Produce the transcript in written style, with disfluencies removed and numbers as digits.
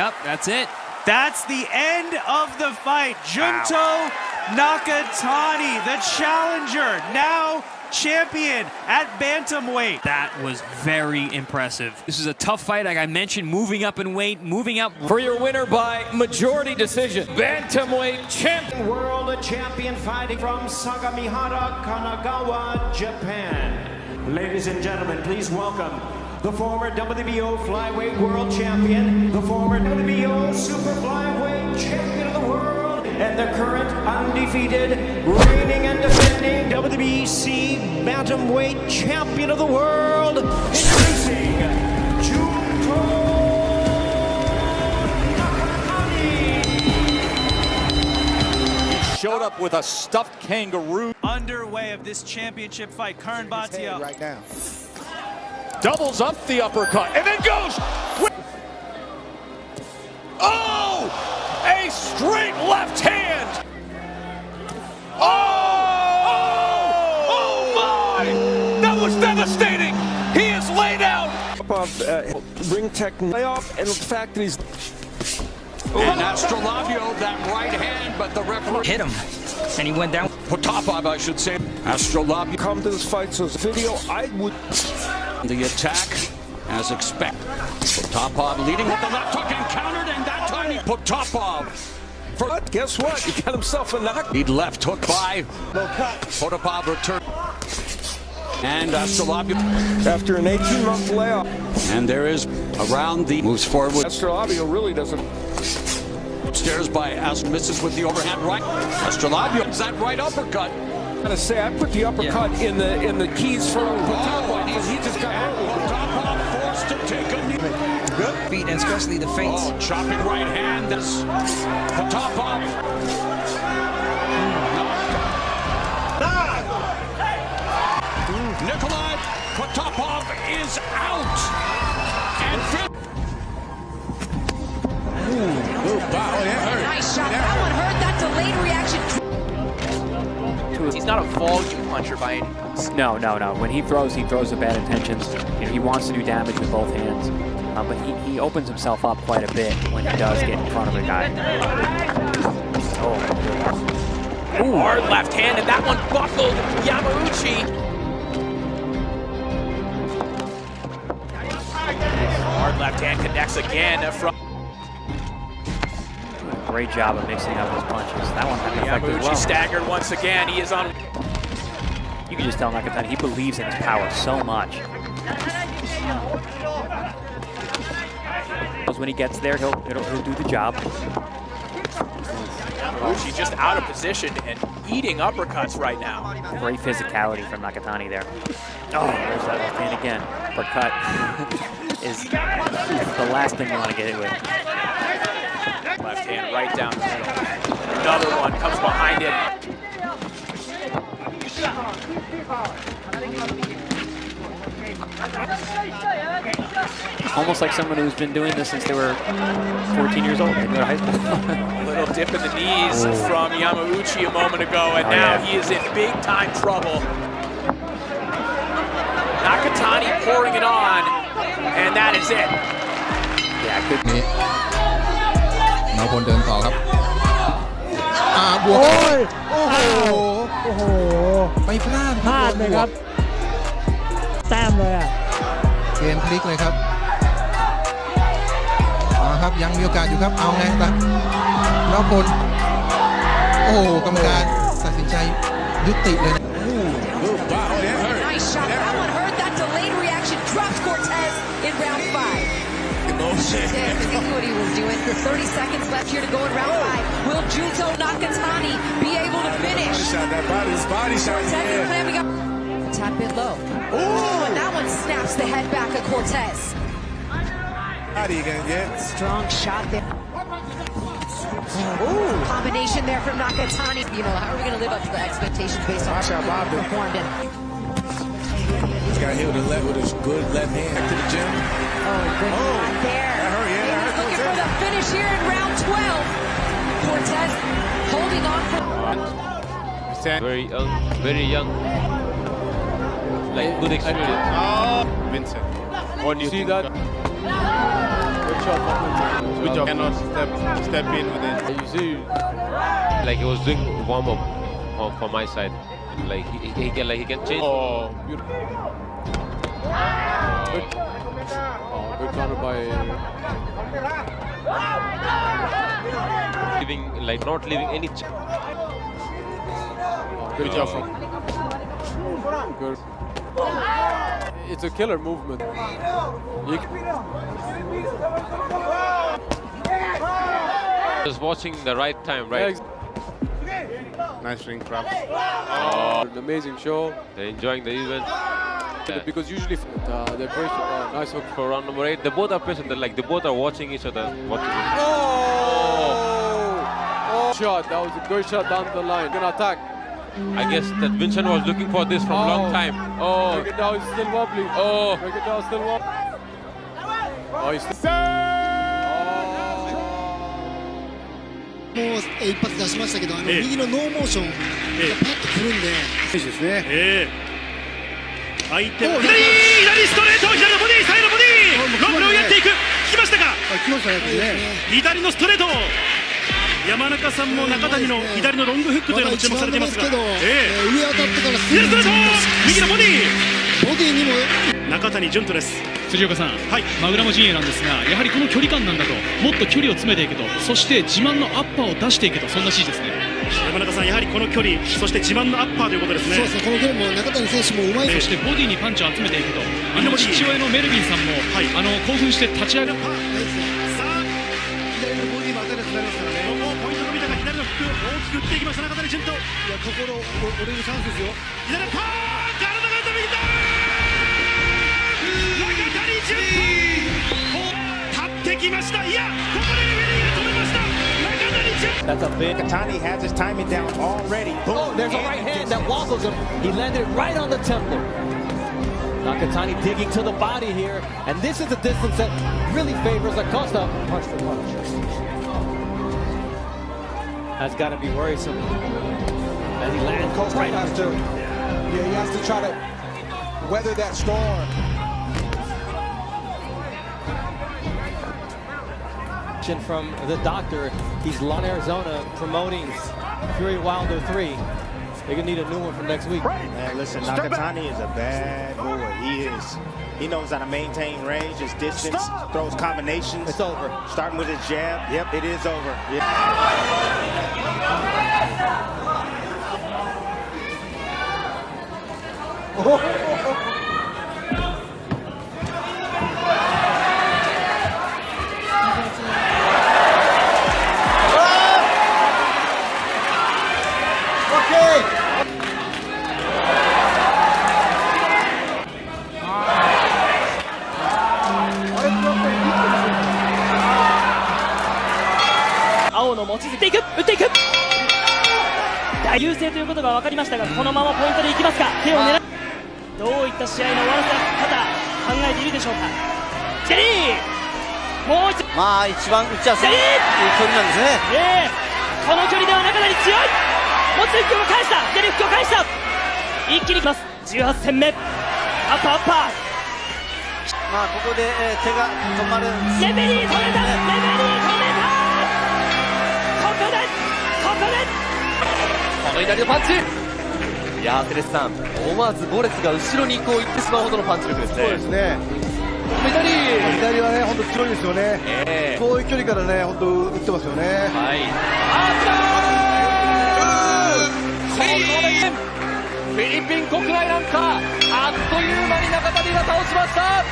Yep, that's it. That's the end of the fight. JUNTO Nakatani, the challenger, now champion at bantamweight. That was very impressive. This is a tough fight, like I mentioned, moving up in weight, moving up. For your winner by majority decision, bantamweight champion. World champion fighting from Sagamihara, Kanagawa, Japan. Ladies and gentlemen, please welcome the former WBO flyweight world champion, the former WBO super flyweight champion of the world, and the current undefeated, reigning and defending WBC bantamweight champion of the world, introducing JUNTO Nakatani. He showed up with a stuffed kangaroo. Underway of this championship fight, Karan Bhatia right now. Doubles up the uppercut and then goes. Oh! A straight left hand. Oh! Oh my! That was devastating. He is laid out. Ring tech layoff, and the fact that he's. And Astrolabio, that right hand, but the referee hit him, and he went down. Potapov, I should say. Astrolabio Come to this fight, so the video, I would. The attack, as expected. Potapov leading with the left hook and countered, and that time he Potapov. But guess what? He got himself a knock. He left hook by Potapov return. And Astrolabio. After an 18-month layoff. And there is around the moves forward. Astrolabio really doesn't. Upstairs by misses with the overhand right. Astrolabio is that right uppercut. I gotta say, I put the uppercut in the keys for Potapov, and he just got Potapov forced to take a knee. Feet, and especially the feints. Oh, chopping right hand. That's Potapov. Nikolai Potapov is out. And nice shot. That one hurt. That delayed reaction. He's not a volume puncher by any means. No. When he throws with bad intentions. You know, he wants to do damage with both hands. But he opens himself up quite a bit when he does get in front of a guy. Ooh. Hard left hand, and that one buckled Yamauchi. Hard left hand connects again from. Great job of mixing up his punches. That one had an effect as well. Staggered once again. He is on. You can just tell Nakatani, he believes in his power so much. When he gets there, he'll do the job. She's just out of position and eating uppercuts right now. Great physicality from Nakatani there. Oh, there's that left hand again. Uppercut is the last thing you want to get hit with. Left hand right down the middle. Another one comes behind it. Almost like someone who's been doing this since they were 14 years old. They go to high school. A little dip in the knees from Yamauchi a moment ago, and now he is in big time trouble. Nakatani pouring it on, and that is it. Yeah, good. น้องพลเดินต่อครับบวกโอ้โหไปพลาดเลยครับแต้มเลยอ่ะเกมพลิกเลยครับครับยังมีโอกาสอยู่ครับเอาไงล่ะน้องพลโอ้โหกรรมการตัดสินใจยุติเลย Nice shot. That one hurt. That delayed reaction drops Cortez in round 5. Yeah, he knew what he was doing. 30 seconds left here to go in round 5. Will JUNTO Nakatani be able to finish? Body shot. Cortez is climbing up. A tad bit low. Ooh, and that one snaps the head back of Cortez. Strong shot there. Ooh, combination there from Nakatani. You know, how are we going to live up to the expectations based on how he performed in? He's got hit with his good left hand. Back to the gym. Oh, good shot there. He's looking for the finish here in round 12. Cortez holding on for. Very young. Like good experience. Vincent. What do you see that? Good shot. Good job. Cannot step in with it. You see, Like he was doing warm up for my side. Like he can change. oh, beautiful. Good counter by. Not leaving any. Good job from. Good. It's a killer movement. Just watching the right time, right? Nice ring crab. An amazing show. They're enjoying the event. Because usually they're very nice hook For round number 8, they both are present. They both are watching each other. Shot. That was a good shot down the line. Good attack. I guess that Vincent was looking for this from a long time. Oh, now he's still wobbly. Oh, now still wobbly. Oh, he's still. もう一発出しましたけど、右のノーモーションがパッと来るんで。選手ですね。相手の左ストレート、左のボディ、サイドボディ、ロングをやっていく、聞きましたか？来ましたね。左のストレート。山中さんも中谷の左のロングフックというのも注目されていますが、上当たってから左ストレート、右のボディにも中谷純人です。辻岡さん、マグラモ陣営なんですが、やはりこの距離感なんだと、もっと距離を詰めていくと、そして自慢のアッパーを出していくと、そんな指示ですね。山中さん、やはりこの距離、そして自慢のアッパーということですね。そうですね、この距離も中谷選手もうまい。そしてボディにパンチを集めていくと、父親のメルビンさんも、興奮して立ち上がる。打っていきました中谷純人。いや、心折れるチャンスですよ。左パー、体が飛びた。中谷純人。立ってきました。いや、ここでレフェリーが止めました。中谷純人。That's a big. Nakatani has his timing down already. Oh, there's a right hand that wobbles him. He landed right on the temple. Nakatani digging to the body here, and this is a distance that really favors Acosta. Punch for punch. That's got to be worrisome as he lands right after. Yeah, he has to try to weather that storm. From the doctor, he's in Arizona promoting Fury Wilder 3. They're gonna need a new one for next week. Man, listen, Nakatani is a bad boy. He is. He knows how to maintain range, his distance, throws combinations. It's over. Starting with his jab. Yep, it is over. Yep.大優勢ということが分かりましたが、このままポイントでいきますか。手を狙う。どういった試合の悪さ方考えているでしょうか。左、もう一度、まあ一番打ちやすい距離なんですね。この距離では中谷強い。持つフックを返した。左フックを返した。一気にいきます。18戦目、アッパーアッパー。まあここで手が止まる。レフェリー止めた。レフェリー止めた。この左のパンチ。いやー、テレスさん、思わずボレスが後ろにこう行ってしまうほどのパンチ力ですね。そうですね。左はね、本当強いですよね。遠い距離からね、本当打ってますよね。はい。フィリピン国内ランカー、あっという間に中谷が倒しました。